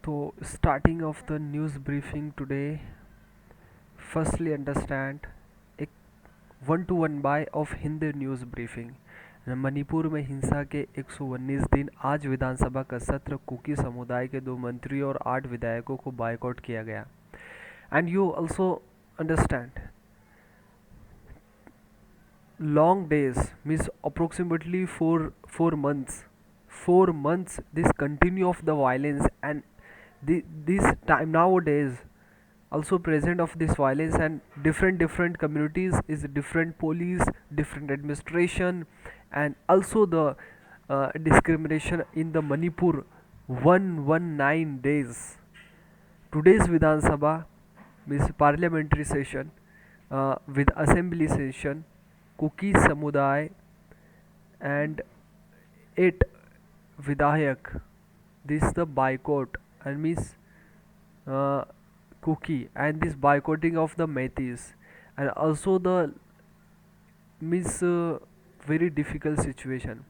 So, starting of the news briefing today, firstly understand एक one two one by of Hindi news briefing. Manipur में हिंसा के 119 दिन। आज विधानसभा का सत्र। कुकी समुदाय के 2 मंत्री और 8 विधायकों को बायकॉट किया गया। And you also understand long days means approximately four months. 4 months this continue of the violence, and this time nowadays also present of this violence, and different communities is different police, different administration, and also the discrimination in the Manipur. 119 days. Today's Vidhan Sabha means parliamentary session with assembly session, Kuki Samuday and 8 Vidayak. This the boycott and means uh, Kuki, and this boycotting of the Metis, and also the means very difficult situation.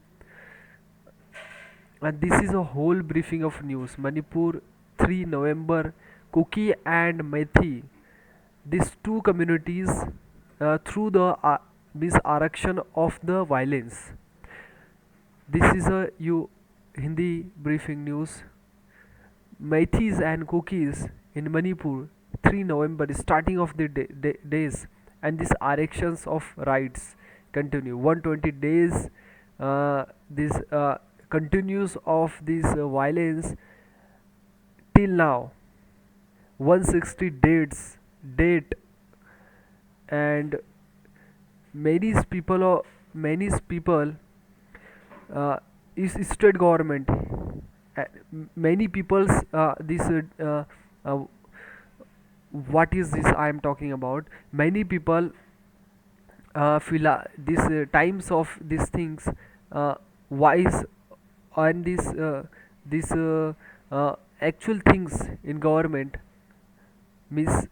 And this is a whole briefing of news. Manipur 3 November, Kuki and Methi, these two communities through the means araction of the violence. This is a you Hindi briefing news. Meithis and Kukis in Manipur 3 November, starting of the days, and these erections of rights continue 120 days. This continues of this violence till now, 160 date, and many people uh, is state government. uh, Many people's this uh, what is this I am talking about. Many people feel these times of these things wise, and this actual things in government means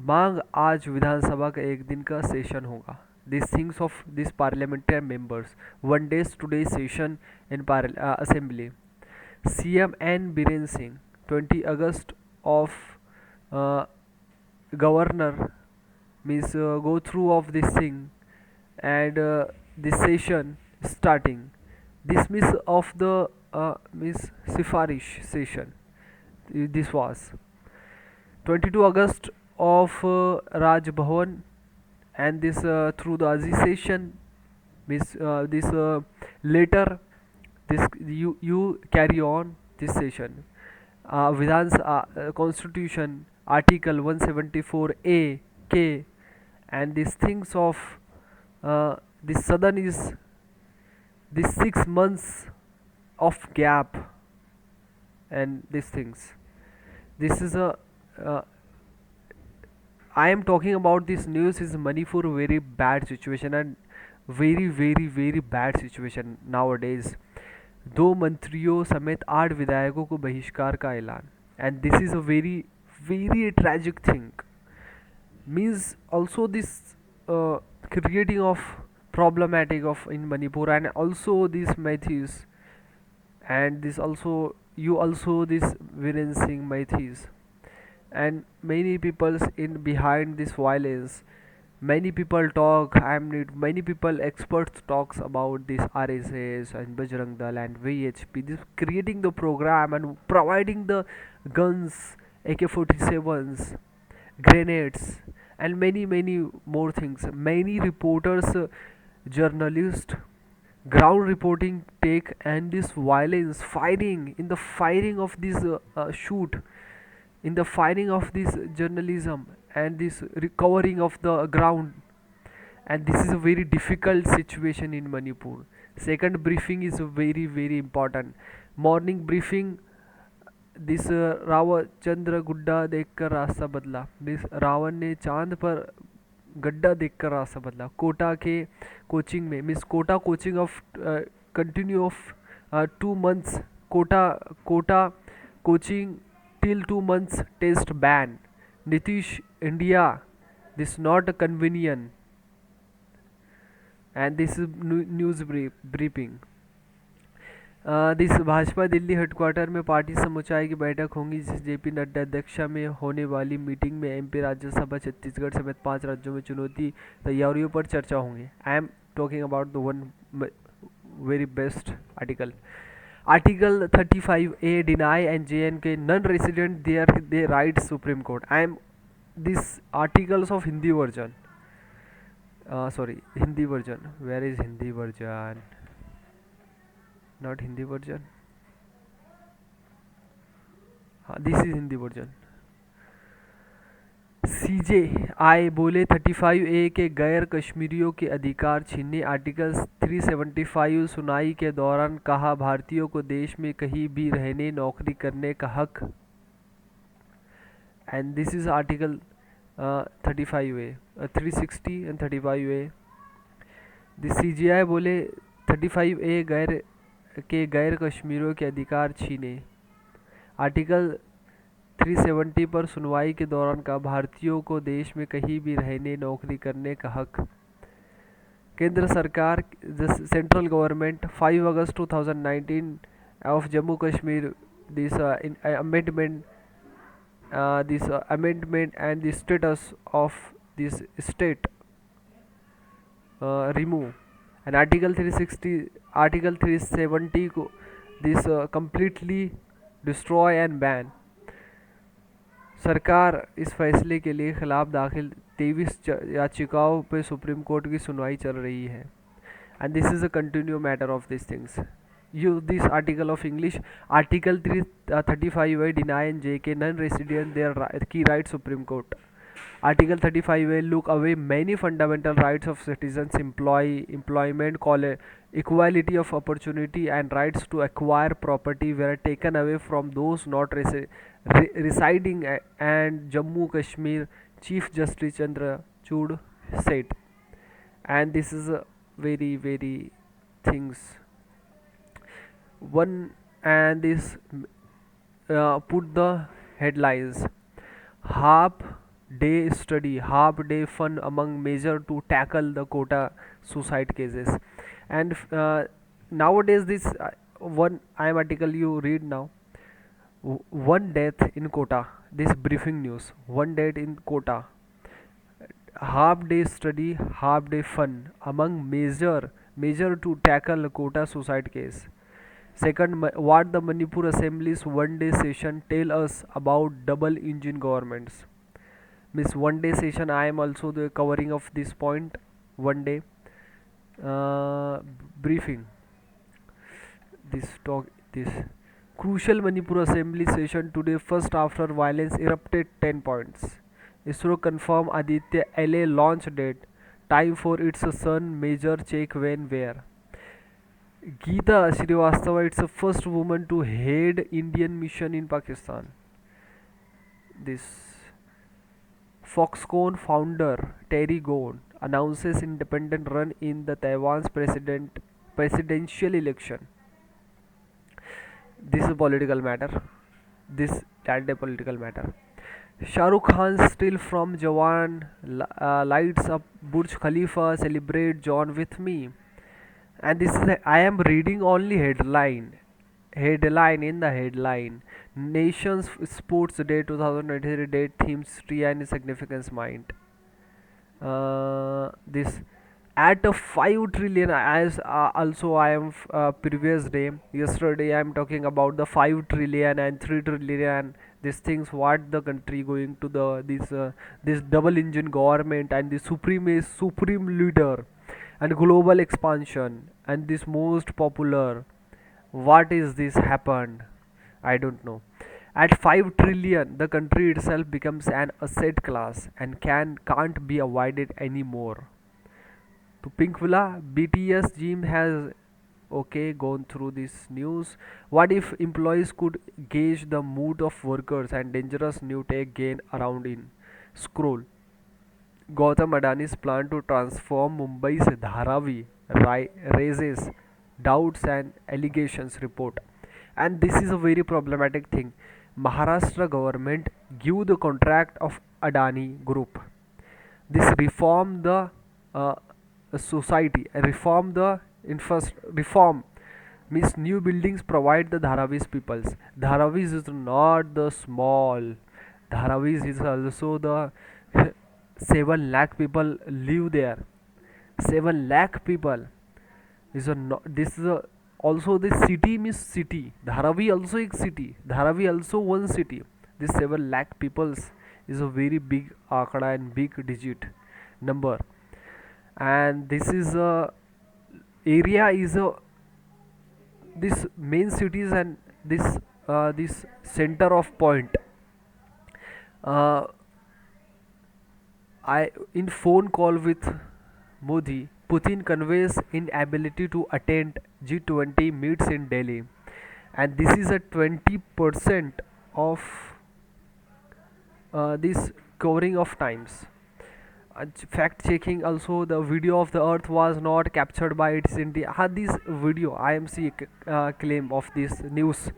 मांग आज विधानसभा का एक दिन का session होगा. These things of these parliamentary members, one day's today's session in assembly. CM N Biren Singh 20 August of uh, governor means go through of this thing, and this session starting. This means of the means Sifarish session. This was 22 August of Raj Bhavan, and this through the Aziz session means this later this you carry on this session. Vidhan's Constitution Article 174A K, and these things of this southern is this 6 months of gap, and these things. This is a I am talking about this news is Manipur very bad situation, and very bad situation nowadays. 2 मंत्रियों समेत 8 विधायकों को बहिष्कार का ऐलान, and this is a very tragic thing. Means also this creating of problematic of in Manipur, and also these Meithis, and this also you also this Viren Singh Meithis, and many peoples in behind this violence. Many people talk, many people experts talks about this RSS and Bajrang Dal and VHP, this creating the program and providing the guns, AK-47s, grenades, and many more things. Many reporters, journalists, ground reporting take, and this violence firing in the firing of this shoot, in the firing of this journalism, and this recovering of the ground, and this is a very difficult situation in Manipur. Second briefing is very important. Morning briefing, this Ravan चंद्र गुड्डा देखकर रास्ता बदला, miss Ravan ने चांद पर गड्ढा देखकर रास्ता बदला. कोटा के कोचिंग में miss Kota coaching of continue of 2 months. Kota coaching till 2 months test ban. Nitish India, this not convenient, and this is news briefing. This Bhajpa Delhi headquarter में पार्टी समुच्चाय की बैठक होगी, जिस जेपी नड्डा अध्यक्षता में होने वाली मीटिंग में एमपी राज्यसभा छत्तीसगढ़ समेत 5 राज्यों में चुनौती तैयारियों पर चर्चा होंगी. I am talking about the one very best article. Article 35A deny and JNK non-resident their rights Supreme Court. I am this articles of Hindi version. Sorry, Hindi version. Where is Hindi version? Not Hindi version. This is Hindi version. CJI बोले 35A के गैर कश्मीरियों के अधिकार छीनने. Article 375 सुनाई के दौरान कहा, भारतीयों को देश में कहीं भी रहने नौकरी करने का हक. And this is article 35A, 360 and 35A. The CJI बोले 35A गैर कश्मीरियों के अधिकार छीने. आर्टिकल 370 पर सुनवाई के दौरान कहा, भारतीयों को देश में कहीं भी रहने नौकरी करने का हक. केंद्र सरकार, central government 5 August 2019 of Jammu Kashmir this amendment and the status of this state remove. And article 370 को this completely destroy and ban. सरकार इस फैसले के लिए खिलाफ दाखिल 23 याचिकाओं पर सुप्रीम कोर्ट की सुनवाई चल रही है. And this is a continue matter of this things. Use this article of English. Article 335A deny and JK non resident their की right supreme court. Article 35A look away many fundamental rights of citizens, employment, equality of opportunity, and rights to acquire property were taken away from those not residing and Jammu Kashmir, Chief Justice Chandrachud said. And this is a very things. One and this put the headlines. Half-day study, half-day fun among measure to tackle the quota suicide cases. And nowadays this one I am article you read now. One death in quota. This briefing news. One death in quota. Half-day study, half-day fun among measure to tackle quota suicide case. Second, what the Manipur Assembly's one-day session tell us about double engine governments. Miss one-day session, I am also the covering of this point. One day briefing. This crucial Manipur Assembly session today, first after violence erupted. 10 points. ISRO confirm Aditya LA launch date. Time for its sun major check when where. Geeta Srivastava, it's the first woman to head Indian mission in Pakistan. This Foxconn founder Terry Gone announces independent run in the Taiwan's presidential election. This is a political matter. This and a political matter. Shah Rukh Khan still from Jawan lights up Burj Khalifa, celebrate John with me. And this is I am reading only headline in the headline. Nations Sports Day 2023 date, themes, history and significance mind. This at a 5 trillion, as also I am previous day yesterday I am talking about the 5 trillion and 3 trillion. These things what the country going to the this double engine government and the supreme leader and global expansion. And this most popular, what is this happened, I don't know. At 5 trillion the country itself becomes an asset class and can't be avoided anymore. To Pinkvilla, BTS gym has gone through this news. What if employees could gauge the mood of workers, and dangerous new tech gain around in scroll. Gautam Adani's plan to transform Mumbai's Dharavi raises doubts and allegations report. And this is a very problematic thing. Maharashtra government give the contract of Adani group. This reform the society, reform the reform Means new buildings provide the Dharavis peoples. Dharavis is not the small. Dharavis is also the 7 lakh people live there. 7 lakh people is a this is a also this city means city. Dharavi also a city. Dharavi also one city. This 7 lakh peoples is a very big akada and big digit number. And this is a area is a this main cities and this center of point. uh, I in phone call with Modi, Putin conveys inability to attend G20 meets in Delhi, and this is a 20% of this covering of times. Fact checking also, the video of the earth was not captured by its India. This video IMC claim of this news.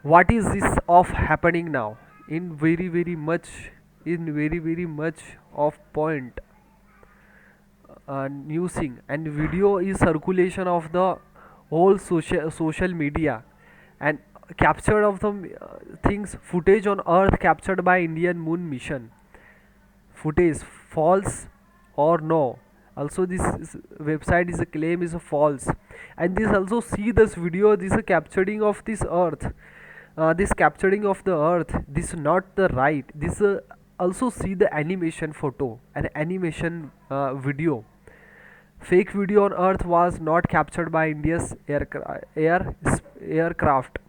What is this of happening now? In very much of point newsing and video is circulation of the whole social media, and capture of the things footage on earth captured by Indian moon mission. Footage false or no? Also this website is a claim is a false. And this also see this video, this is a capturing of this earth, this capturing of the earth, this not the right. This also see the animation photo and animation video. Fake video on earth was not captured by India's aircraft.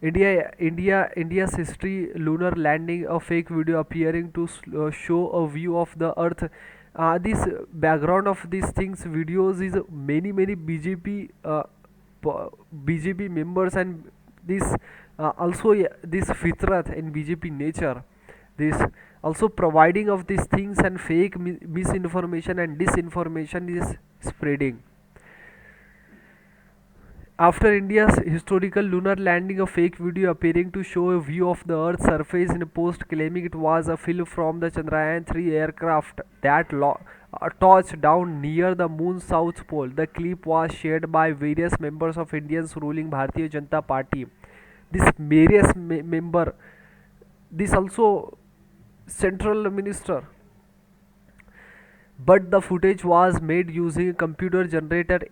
India's history lunar landing, a fake video appearing to show a view of the earth. This background of these things videos is many BJP BJP members, and this also this fitrat in BJP nature. This also providing of these things and fake misinformation and disinformation is spreading. After India's historical lunar landing, a fake video appearing to show a view of the Earth's surface in a post claiming it was a film from the Chandrayaan 3 aircraft that touched down near the moon's south pole. The clip was shared by various members of India's ruling Bharatiya Janata Party. This various member, this also central minister, but the footage was made using computer generated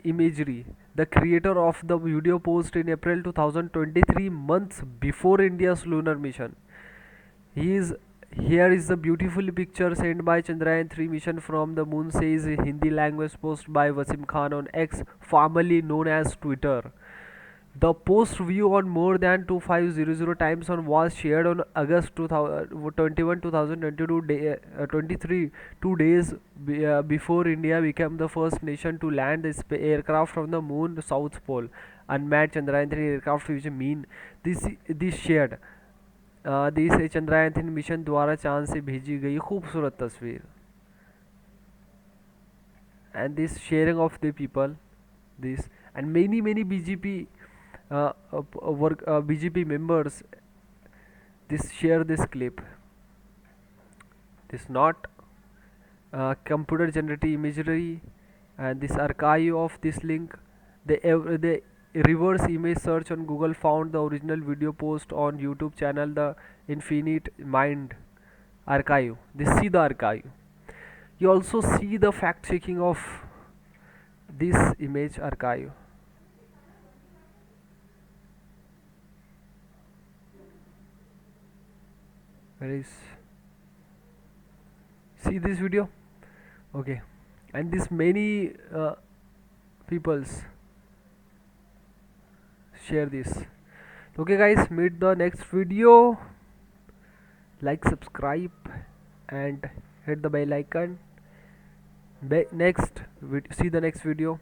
imagery. The creator of the video posted in April 2023, months before India's lunar mission. Here is the beautiful picture sent by Chandrayaan 3 mission from the moon, says Hindi language post by Wasim Khan on X, formerly known as Twitter. The post view on more than 2500 times on was shared on August 21, 2022, 23, 2 days before India became the first nation to land the aircraft from the moon south pole. Unmanned Chandrayaan 3 aircraft, which mean this shared this Chandrayaan 3 mission द्वारा चांद से भेजी गई खूबसूरत तस्वीर. And this sharing of the people, this and many BJP BJP members, this share this clip. This not computer generated imagery, and this archive of this link. The reverse image search on Google found the original video post on YouTube channel The Infinite Mind Archive. This see the archive. You also see the fact checking of this image archive. Where is, see this video? Okay, and this many peoples share this. Okay guys, meet the next video. Like, subscribe and hit the bell icon. See the next video.